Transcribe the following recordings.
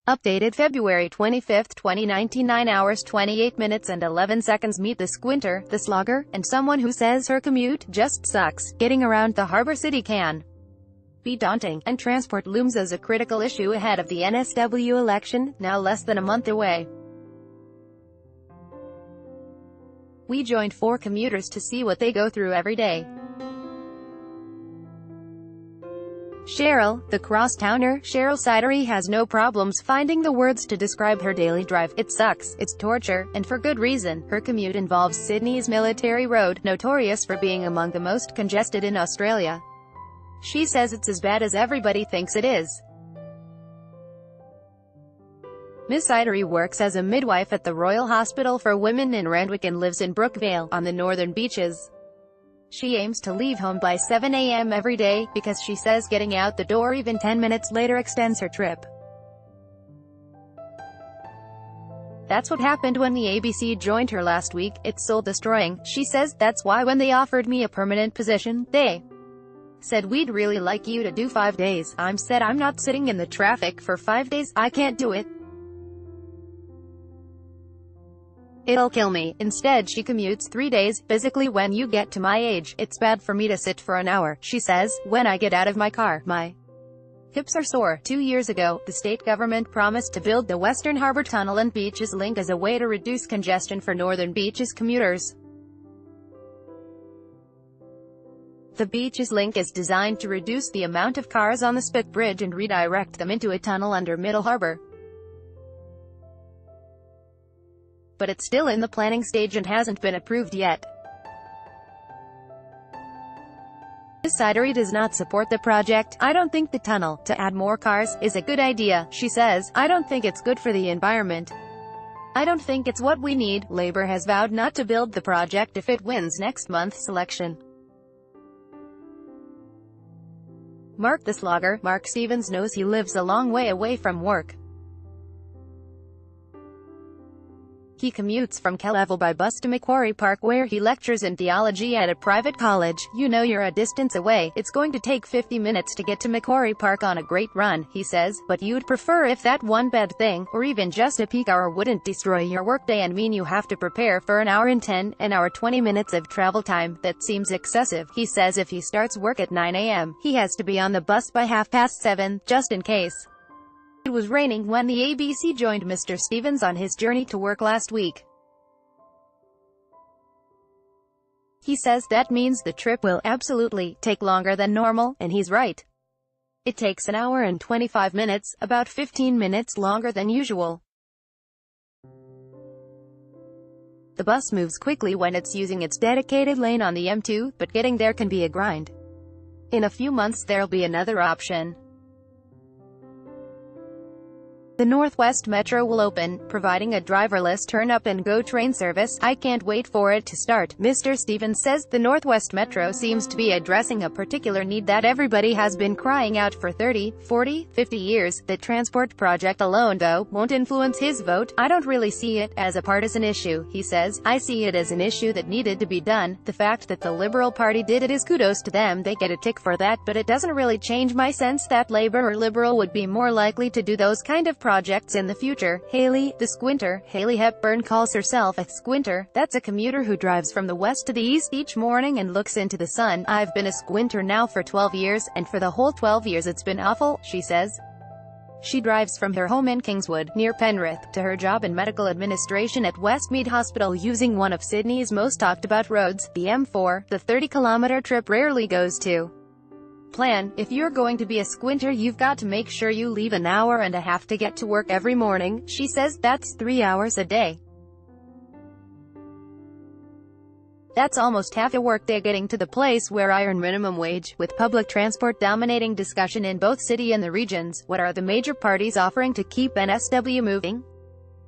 Updated February 25, 2019, 9 hours 28 minutes and 11 seconds. Meet the squinter, the slogger, and someone who says her commute just sucks. Getting around the Harbour City can be daunting, and transport looms as a critical issue ahead of the NSW election, now less than a month away. We joined 4 commuters to see what they go through every day. Cheryl, the cross-towner, Cheryl Sidery, has no problems finding the words to describe her daily drive. It sucks, it's torture, and for good reason. Her commute involves Sydney's Military Road, notorious for being among the most congested in Australia. She says it's as bad as everybody thinks it is. Ms. Sidery works as a midwife at the Royal Hospital for Women in Randwick and lives in Brookvale, on the northern beaches. She aims to leave home by 7 a.m. every day, because she says getting out the door even 10 minutes later extends her trip. That's what happened when the ABC joined her last week. It's soul-destroying, she says. That's why when they offered me a permanent position, they said, "We'd really like you to do 5 days. I'm not sitting in the traffic for 5 days. I can't do it. It'll kill me." Instead, she commutes 3 days. "Physically, when you get to my age, it's bad for me to sit for an hour," she says. "When I get out of my car, my hips are sore." 2 years ago, the state government promised to build the Western Harbour Tunnel and Beaches Link as a way to reduce congestion for Northern Beaches commuters. The Beaches Link is designed to reduce the amount of cars on the Spit Bridge and redirect them into a tunnel under Middle Harbour. But it's still in the planning stage and hasn't been approved yet. Ms. Sidery does not support the project. "I don't think the tunnel, to add more cars, is a good idea," she says. "I don't think it's good for the environment. I don't think it's what we need." Labour has vowed not to build the project if it wins next month's election. Mark, the slogger, Mark Stevens, knows he lives a long way away from work. He commutes from Kellevel by bus to Macquarie Park, where he lectures in theology at a private college. "You know, you're a distance away. It's going to take 50 minutes to get to Macquarie Park on a great run," he says, "but you'd prefer if that one bad thing, or even just a peak hour, wouldn't destroy your workday and mean you have to prepare for an hour and 20 minutes of travel time. That seems excessive." He says if he starts work at 9 a.m., he has to be on the bus by 7:30, just in case. It was raining when the ABC joined Mr. Stevens on his journey to work last week. He says that means the trip will absolutely take longer than normal, and he's right. It takes an hour and 25 minutes, about 15 minutes longer than usual. The bus moves quickly when it's using its dedicated lane on the M2, but getting there can be a grind. In a few months there'll be another option. The Northwest Metro will open, providing a driverless turn-up-and-go train service. "I can't wait for it to start," Mr. Stevens says. The Northwest Metro seems to be addressing a particular need that everybody has been crying out for 30, 40, 50 years. The transport project alone, though, won't influence his vote. "I don't really see it as a partisan issue," he says. "I see it as an issue that needed to be done. The fact that the Liberal Party did it is kudos to them. They get a tick for that, but it doesn't really change my sense that Labour or Liberal would be more likely to do those kind of projects in the future." Hayley, the squinter, Hayley Hepburn, calls herself a squinter. That's a commuter who drives from the west to the east each morning and looks into the sun. "I've been a squinter now for 12 years, and for the whole 12 years it's been awful," she says. She drives from her home in Kingswood, near Penrith, to her job in medical administration at Westmead Hospital using one of Sydney's most talked-about roads, the M4. The 30-kilometre trip rarely goes to plan. "If you're going to be a squinter, you've got to make sure you leave an hour and a half to get to work every morning," she says. "That's 3 hours a day. That's almost half a workday getting to the place where I earn minimum wage." With public transport dominating discussion in both city and the regions, what are the major parties offering to keep NSW moving?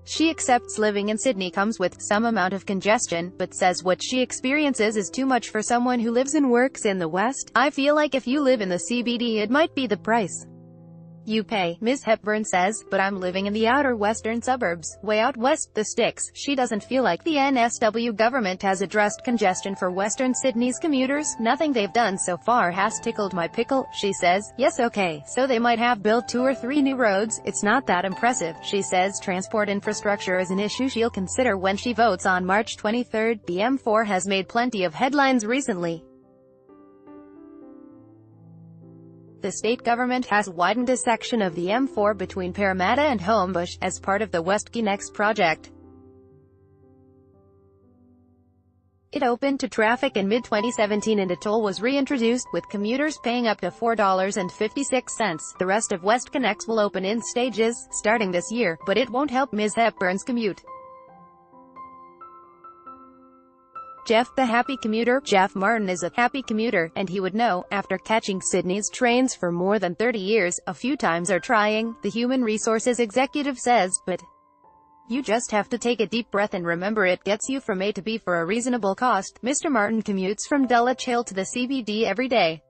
She accepts living in Sydney comes with some amount of congestion, but says what she experiences is too much for someone who lives and works in the West. "I feel like if you live in the CBD it might be the price you pay, Ms. Hepburn says, but I'm living in the outer western suburbs, way out west, the sticks. She doesn't feel like the NSW government has addressed congestion for Western Sydney's commuters. Nothing they've done so far has tickled my pickle, she says. Yes, okay, so they might have built 2 or 3 new roads. It's not that impressive, she says. Transport infrastructure is an issue she'll consider when she votes on March 23. The M4 has made plenty of headlines recently. The state government has widened a section of the M4 between Parramatta and Homebush, as part of the Westquay Next project. It opened to traffic in mid-2017 and a toll was reintroduced, with commuters paying up to $4.56. The rest of Westquay Next will open in stages, starting this year, but it won't help Ms. Hepburn's commute. Jeff the happy commuter. Jeff Martin is a happy commuter, and he would know, after catching Sydney's trains for more than 30 years, a few times are trying, the human resources executive says, but you just have to take a deep breath and remember it gets you from A to B for a reasonable cost. Mr. Martin commutes from Dulwich Hill to the CBD every day.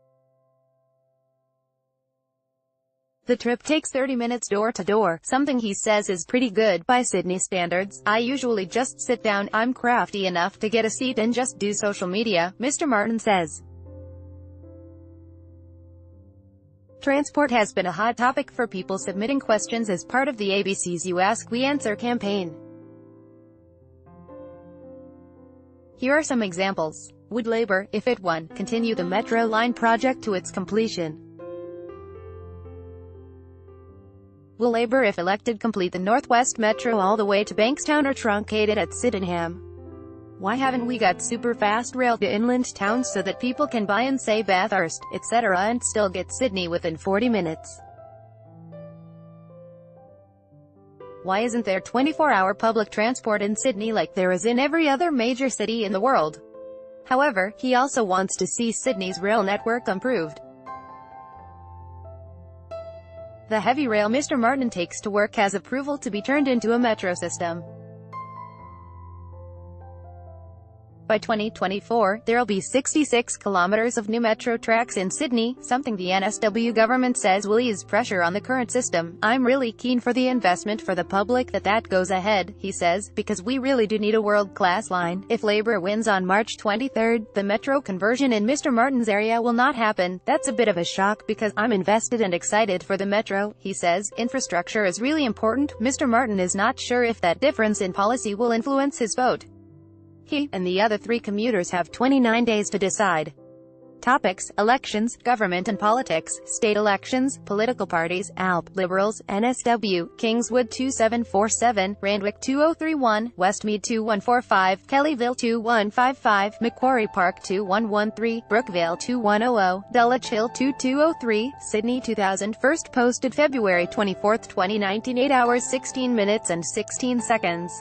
The trip takes 30 minutes door to door, something he says is pretty good by Sydney standards. I usually just sit down, I'm crafty enough to get a seat and just do social media, Mr. Martin says. Transport has been a hot topic for people submitting questions as part of the ABC's You Ask, We Answer campaign. Here are some examples. Would Labour, if it won, continue the Metro Line project to its completion? Will Labour, if elected, complete the North West Metro all the way to Bankstown or truncate it at Sydenham? Why haven't we got super-fast rail to inland towns so that people can buy in, say, Bathurst, etc. and still get Sydney within 40 minutes? Why isn't there 24-hour public transport in Sydney like there is in every other major city in the world? However, he also wants to see Sydney's rail network improved. The heavy rail Mr. Martin takes to work has approval to be turned into a metro system. By 2024, there'll be 66 kilometers of new metro tracks in Sydney, something the NSW government says will ease pressure on the current system. I'm really keen for the investment for the public that goes ahead, he says, because we really do need a world-class line. If Labour wins on March 23, the metro conversion in Mr. Martin's area will not happen. That's a bit of a shock because I'm invested and excited for the metro, he says. Infrastructure is really important. Mr. Martin is not sure if that difference in policy will influence his vote. He and the other 3 commuters have 29 days to decide. Topics: elections, government and politics, state elections, political parties, ALP, Liberals, NSW, Kingswood 2747, Randwick 2031, Westmead 2145, Kellyville 2155, Macquarie Park 2113, Brookvale 2100, Dulwich Hill 2203, Sydney 2000. First posted February 24, 2019. 8 hours 16 minutes and 16 seconds.